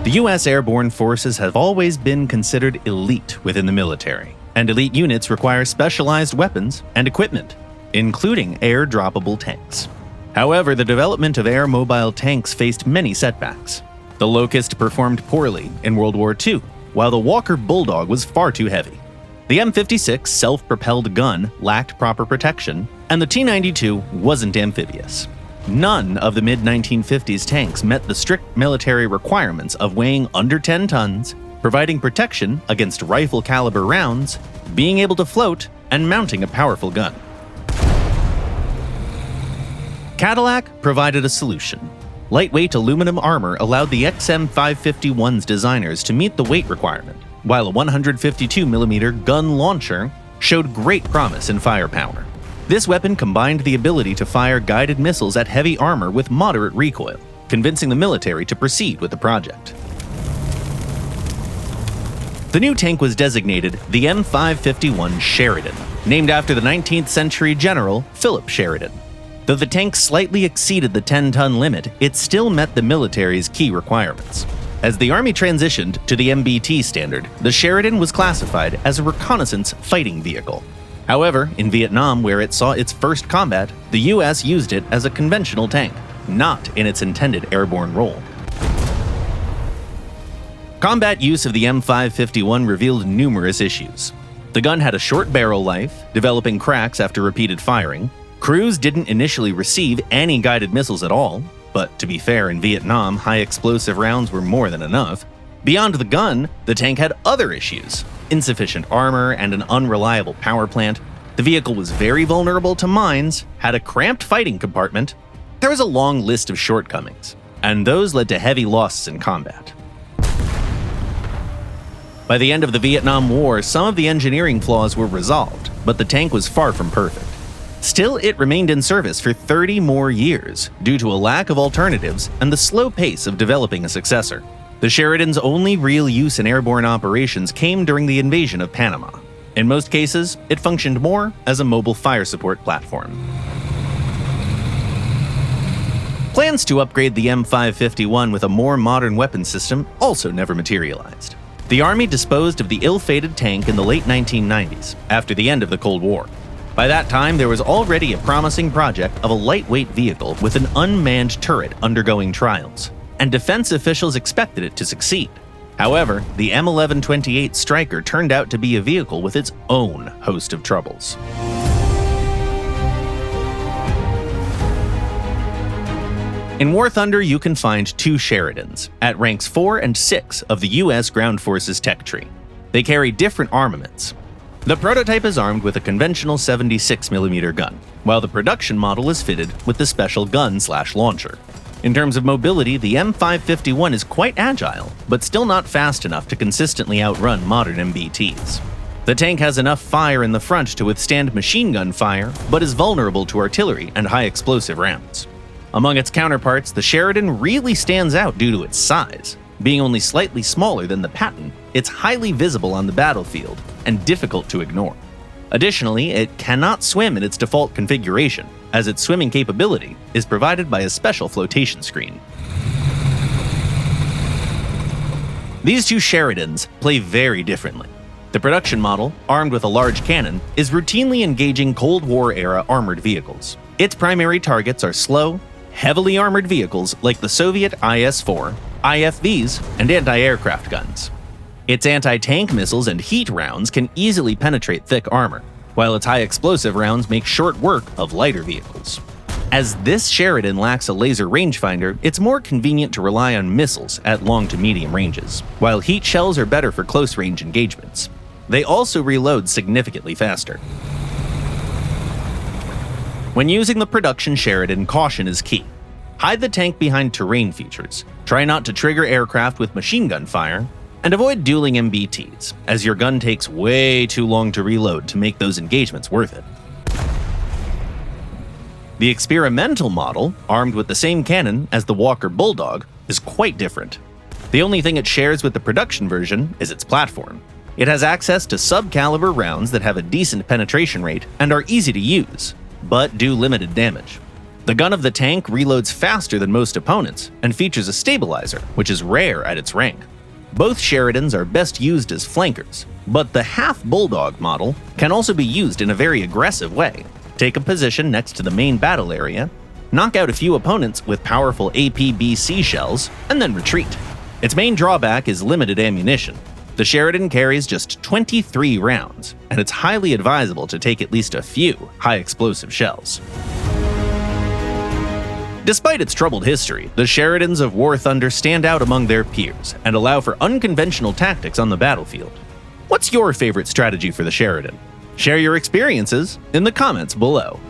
The U.S. airborne forces have always been considered elite within the military, and elite units require specialized weapons and equipment, including air-droppable tanks. However, the development of air-mobile tanks faced many setbacks. The Locust performed poorly in World War II, while the Walker Bulldog was far too heavy. The M56 self-propelled gun lacked proper protection, and the T-92 wasn't amphibious. None of the mid-1950s tanks met the strict military requirements of weighing under 10 tons, providing protection against rifle-caliber rounds, being able to float, and mounting a powerful gun. Cadillac provided a solution. Lightweight aluminum armor allowed the M551's designers to meet the weight requirement, while a 152mm gun launcher showed great promise in firepower. This weapon combined the ability to fire guided missiles at heavy armor with moderate recoil, convincing the military to proceed with the project. The new tank was designated the M551 Sheridan, named after the 19th century general Philip Sheridan. Though the tank slightly exceeded the 10-ton limit, it still met the military's key requirements. As the Army transitioned to the MBT standard, the Sheridan was classified as a reconnaissance fighting vehicle. However, in Vietnam, where it saw its first combat, the US used it as a conventional tank, not in its intended airborne role. Combat use of the M551 revealed numerous issues. The gun had a short barrel life, developing cracks after repeated firing. Crews didn't initially receive any guided missiles at all, but to be fair, in Vietnam, high explosive rounds were more than enough. Beyond the gun, the tank had other issues: insufficient armor and an unreliable power plant. The vehicle was very vulnerable to mines, had a cramped fighting compartment. There was a long list of shortcomings, and those led to heavy losses in combat. By the end of the Vietnam War, some of the engineering flaws were resolved, but the tank was far from perfect. Still, it remained in service for 30 more years due to a lack of alternatives and the slow pace of developing a successor. The Sheridan's only real use in airborne operations came during the invasion of Panama. In most cases, it functioned more as a mobile fire support platform. Plans to upgrade the M551 with a more modern weapon system also never materialized. The Army disposed of the ill-fated tank in the late 1990s, after the end of the Cold War. By that time, there was already a promising project of a lightweight vehicle with an unmanned turret undergoing trials, and defense officials expected it to succeed. However, the M1128 Stryker turned out to be a vehicle with its own host of troubles. In War Thunder, you can find two Sheridans, at ranks 4 and 6 of the US Ground Forces tech tree. They carry different armaments. The prototype is armed with a conventional 76mm gun, while the production model is fitted with the special gun/launcher. In terms of mobility, the M551 is quite agile, but still not fast enough to consistently outrun modern MBTs. The tank has enough fire in the front to withstand machine gun fire, but is vulnerable to artillery and high explosive rounds. Among its counterparts, the Sheridan really stands out due to its size. Being only slightly smaller than the Patton, it's highly visible on the battlefield and difficult to ignore. Additionally, it cannot swim in its default configuration, as its swimming capability is provided by a special flotation screen. These two Sheridans play very differently. The production model, armed with a large cannon, is routinely engaging Cold War-era armored vehicles. Its primary targets are slow, heavily armored vehicles like the Soviet IS-4, IFVs, and anti-aircraft guns. Its anti-tank missiles and heat rounds can easily penetrate thick armor, while its high-explosive rounds make short work of lighter vehicles. As this Sheridan lacks a laser rangefinder, it's more convenient to rely on missiles at long to medium ranges, while heat shells are better for close-range engagements. They also reload significantly faster. When using the production Sheridan, caution is key. Hide the tank behind terrain features, try not to trigger aircraft with machine gun fire, and avoid dueling MBTs, as your gun takes way too long to reload to make those engagements worth it. The experimental model, armed with the same cannon as the Walker Bulldog, is quite different. The only thing it shares with the production version is its platform. It has access to sub-caliber rounds that have a decent penetration rate and are easy to use, but do limited damage. The gun of the tank reloads faster than most opponents and features a stabilizer, which is rare at its rank. Both Sheridans are best used as flankers, but the half Bulldog model can also be used in a very aggressive way. Take a position next to the main battle area, knock out a few opponents with powerful APBC shells, and then retreat. Its main drawback is limited ammunition. The Sheridan carries just 23 rounds, and it's highly advisable to take at least a few high-explosive shells. Despite its troubled history, the Sheridans of War Thunder stand out among their peers and allow for unconventional tactics on the battlefield. What's your favorite strategy for the Sheridan? Share your experiences in the comments below.